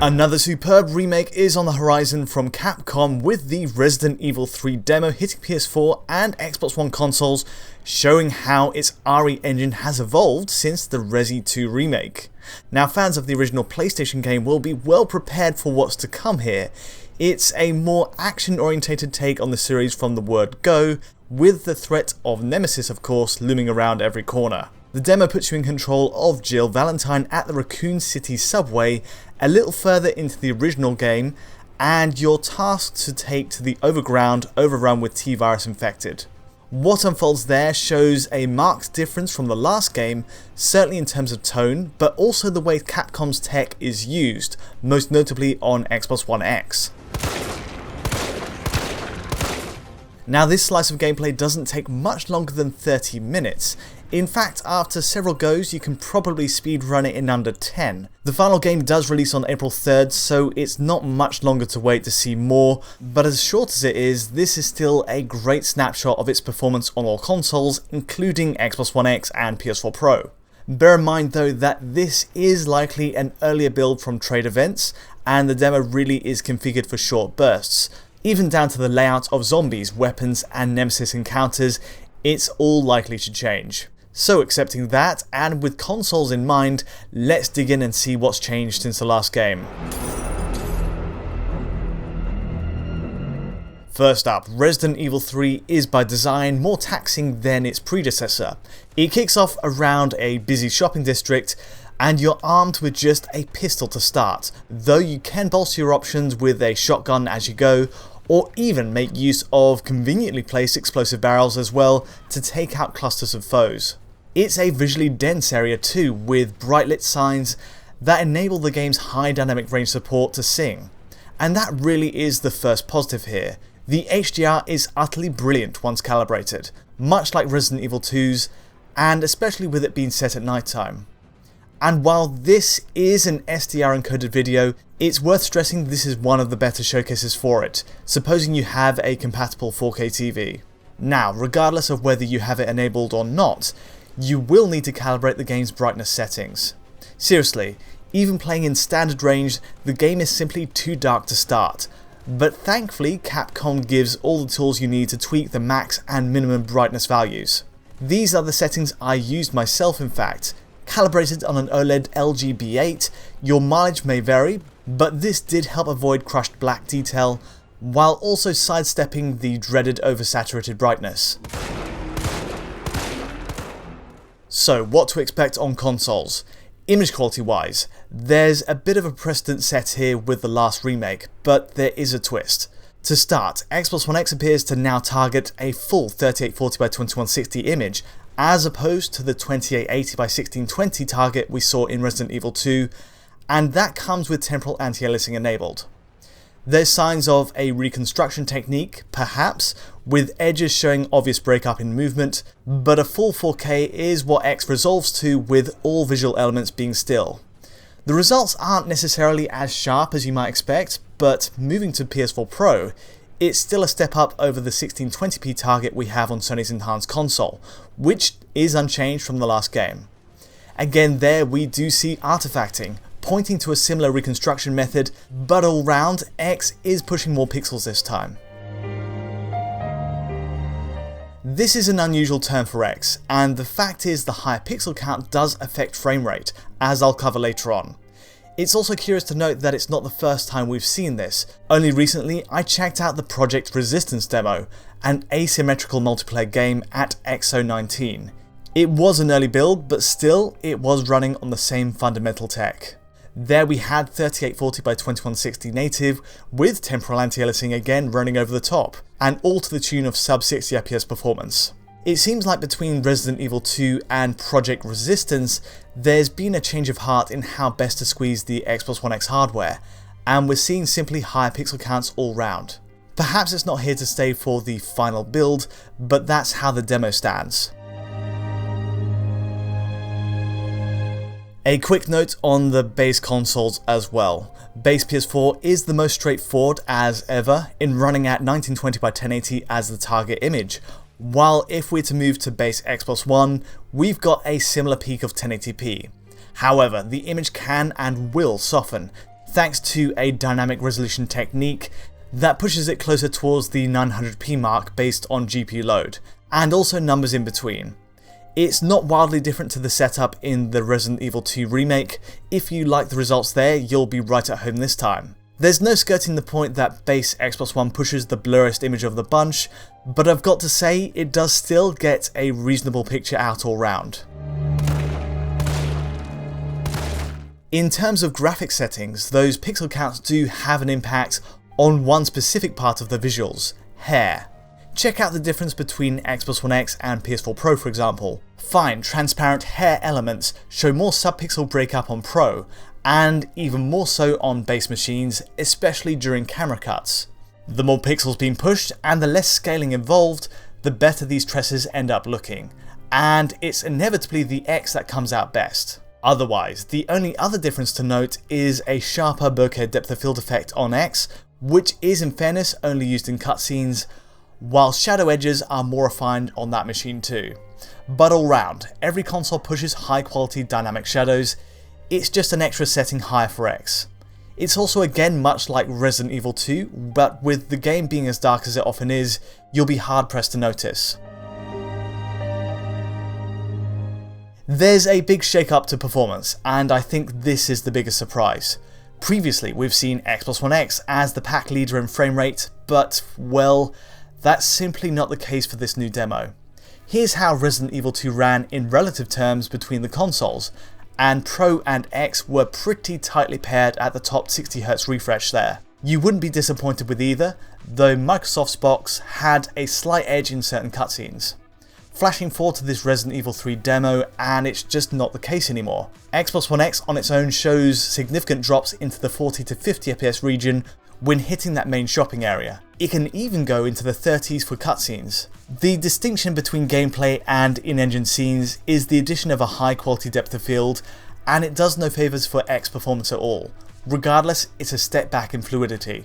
Another superb remake is on the horizon from Capcom, with the Resident Evil 3 demo hitting PS4 and Xbox One consoles, showing how its RE engine has evolved since the Resi 2 remake. Now, fans of the original PlayStation game will be well prepared for what's to come here. It's a more action-orientated take on the series from the word go, with the threat of Nemesis, of course, looming around every corner. The demo puts you in control of Jill Valentine at the Raccoon City subway, a little further into the original game, and you're tasked to take to the overground overrun with T-Virus infected. What unfolds there shows a marked difference from the last game, certainly in terms of tone, but also the way Capcom's tech is used, most notably on Xbox One X. Now, this slice of gameplay doesn't take much longer than 30 minutes. In fact, after several goes, you can probably speedrun it in under 10. The final game does release on April 3rd, so it's not much longer to wait to see more, but as short as it is, this is still a great snapshot of its performance on all consoles, including Xbox One X and PS4 Pro. Bear in mind though that this is likely an earlier build from trade events, and the demo really is configured for short bursts. Even down to the layout of zombies, weapons and Nemesis encounters, it's all likely to change. So accepting that, and with consoles in mind, let's dig in and see what's changed since the last game. First up, Resident Evil 3 is by design more taxing than its predecessor. It kicks off around a busy shopping district, and you're armed with just a pistol to start, though you can bolster your options with a shotgun as you go, or even make use of conveniently placed explosive barrels as well to take out clusters of foes. It's a visually dense area too, with bright lit signs that enable the game's high dynamic range support to sing. And that really is the first positive here. The HDR is utterly brilliant once calibrated, much like Resident Evil 2's, and especially with it being set at night time. And while this is an SDR encoded video, it's worth stressing this is one of the better showcases for it, supposing you have a compatible 4K TV. Now, regardless of whether you have it enabled or not, you will need to calibrate the game's brightness settings. Seriously, even playing in standard range, the game is simply too dark to start, but thankfully Capcom gives all the tools you need to tweak the max and minimum brightness values. These are the settings I used myself in fact. Calibrated on an OLED LG B8, your mileage may vary, but this did help avoid crushed black detail, while also sidestepping the dreaded oversaturated brightness. So, what to expect on consoles? Image quality wise, there's a bit of a precedent set here with the last remake, but there is a twist. To start, Xbox One X appears to now target a full 3840x2160 image, as opposed to the 2880x1620 target we saw in Resident Evil 2, and that comes with temporal anti-aliasing enabled. There's signs of a reconstruction technique, perhaps, with edges showing obvious breakup in movement, but a full 4K is what X resolves to, with all visual elements being still. The results aren't necessarily as sharp as you might expect, but moving to PS4 Pro, it's still a step up over the 1620p target we have on Sony's enhanced console, which is unchanged from the last game. Again, there we do see artifacting, pointing to a similar reconstruction method, but all round, X is pushing more pixels this time. This is an unusual term for X, and the fact is the higher pixel count does affect frame rate, as I'll cover later on. It's also curious to note that it's not the first time we've seen this. Only recently, I checked out the Project Resistance demo, an asymmetrical multiplayer game at XO19. It was an early build, but still, it was running on the same fundamental tech. There we had 3840x2160 native, with temporal anti-aliasing again running over the top, and all to the tune of sub 60 FPS performance. It seems like between Resident Evil 2 and Project Resistance, there's been a change of heart in how best to squeeze the Xbox One X hardware, and we're seeing simply higher pixel counts all round. Perhaps it's not here to stay for the final build, but that's how the demo stands. A quick note on the base consoles as well. Base PS4 is the most straightforward as ever in running at 1920x1080 as the target image, while if we're to move to base Xbox One, we've got a similar peak of 1080p. However, the image can and will soften, thanks to a dynamic resolution technique that pushes it closer towards the 900p mark based on GPU load, and also numbers in between. It's not wildly different to the setup in the Resident Evil 2 remake. If you like the results there, you'll be right at home this time. There's no skirting the point that base Xbox One pushes the blurriest image of the bunch, but I've got to say it does still get a reasonable picture out all round. In terms of graphics settings, those pixel counts do have an impact on one specific part of the visuals: hair. Check out the difference between Xbox One X and PS4 Pro for example. Fine, transparent hair elements show more subpixel breakup on Pro, and even more so on base machines, especially during camera cuts. The more pixels being pushed and the less scaling involved, the better these tresses end up looking, and it's inevitably the X that comes out best. Otherwise, the only other difference to note is a sharper bokeh depth of field effect on X, which is in fairness only used in cutscenes, while shadow edges are more refined on that machine too. But all round, every console pushes high quality dynamic shadows. It's just an extra setting higher for X. It's also again much like Resident Evil 2, but with the game being as dark as it often is, you'll be hard pressed to notice. There's a big shake up to performance, and I think this is the biggest surprise. Previously we've seen Xbox One X as the pack leader in frame rate, but well, that's simply not the case for this new demo. Here's how Resident Evil 2 ran in relative terms between the consoles, and Pro and X were pretty tightly paired at the top 60Hz refresh there. You wouldn't be disappointed with either, though Microsoft's box had a slight edge in certain cutscenes. Flashing forward to this Resident Evil 3 demo, and it's just not the case anymore. Xbox One X on its own shows significant drops into the 40 to 50 FPS region when hitting that main shopping area. It can even go into the 30s for cutscenes. The distinction between gameplay and in-engine scenes is the addition of a high quality depth of field, and it does no favours for X performance at all. Regardless, it's a step back in fluidity.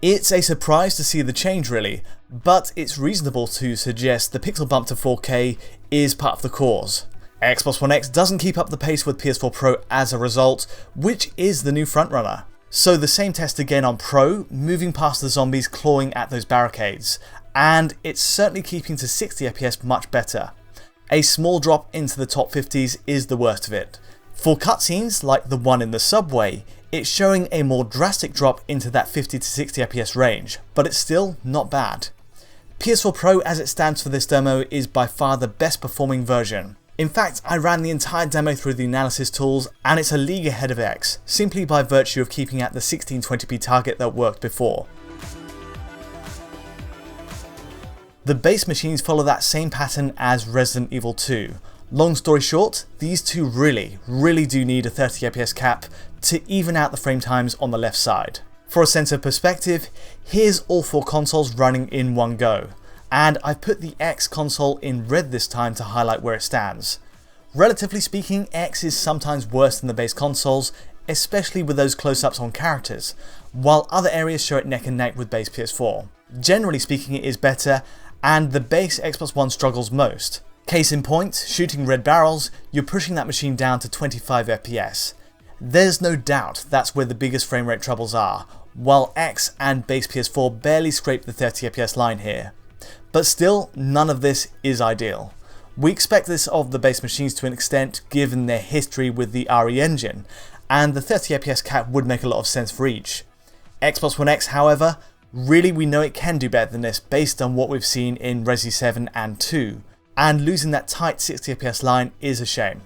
It's a surprise to see the change really, but it's reasonable to suggest the pixel bump to 4K is part of the cause. Xbox One X doesn't keep up the pace with PS4 Pro as a result, which is the new frontrunner. So the same test again on Pro, moving past the zombies clawing at those barricades, and it's certainly keeping to 60 FPS much better. A small drop into the top 50s is the worst of it. For cutscenes like the one in the subway, it's showing a more drastic drop into that 50 to 60 FPS range, but it's still not bad. PS4 Pro as it stands for this demo is by far the best performing version. In fact, I ran the entire demo through the analysis tools and it's a league ahead of X, simply by virtue of keeping at the 1620p target that worked before. The base machines follow that same pattern as Resident Evil 2. Long story short, these two really do need a 30 FPS cap to even out the frame times on the left side. For a sense of perspective, here's all four consoles running in one go, and I've put the X console in red this time to highlight where it stands. Relatively speaking, X is sometimes worse than the base consoles, especially with those close-ups on characters, while other areas show it neck and neck with base PS4. Generally speaking, it is better, and the base Xbox One struggles most. Case in point, shooting red barrels, you're pushing that machine down to 25 FPS. There's no doubt that's where the biggest frame rate troubles are, while X and base PS4 barely scrape the 30 FPS line here. But still, none of this is ideal. We expect this of the base machines to an extent given their history with the RE engine, and the 30 FPS cap would make a lot of sense for each. Xbox One X, however, really we know it can do better than this based on what we've seen in Resi 7 and 2, and losing that tight 60 FPS line is a shame.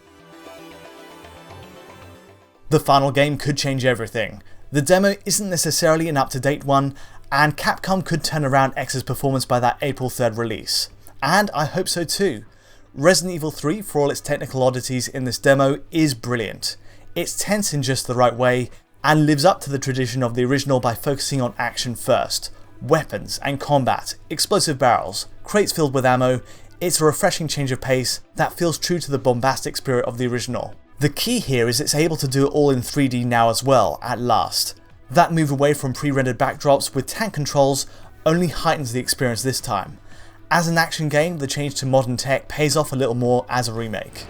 The final game could change everything. The demo isn't necessarily an up-to-date one, and Capcom could turn around X's performance by that April 3rd release. And I hope so too. Resident Evil 3, for all its technical oddities in this demo, is brilliant. It's tense in just the right way, and lives up to the tradition of the original by focusing on action first. Weapons and combat, explosive barrels, crates filled with ammo. It's a refreshing change of pace that feels true to the bombastic spirit of the original. The key here is it's able to do it all in 3D now as well, at last. That move away from pre-rendered backdrops with tank controls only heightens the experience this time. As an action game, the change to modern tech pays off a little more as a remake.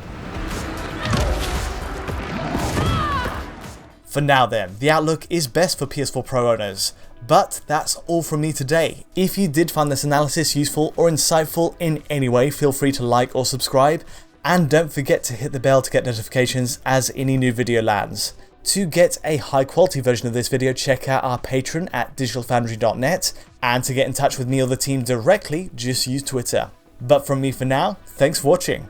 For now then, the outlook is best for PS4 Pro owners. But that's all from me today. If you did find this analysis useful or insightful in any way, feel free to like or subscribe, and don't forget to hit the bell to get notifications as any new video lands. To get a high quality version of this video, check out our Patreon at digitalfoundry.net, and to get in touch with me or the team directly, just use Twitter. But from me for now, thanks for watching.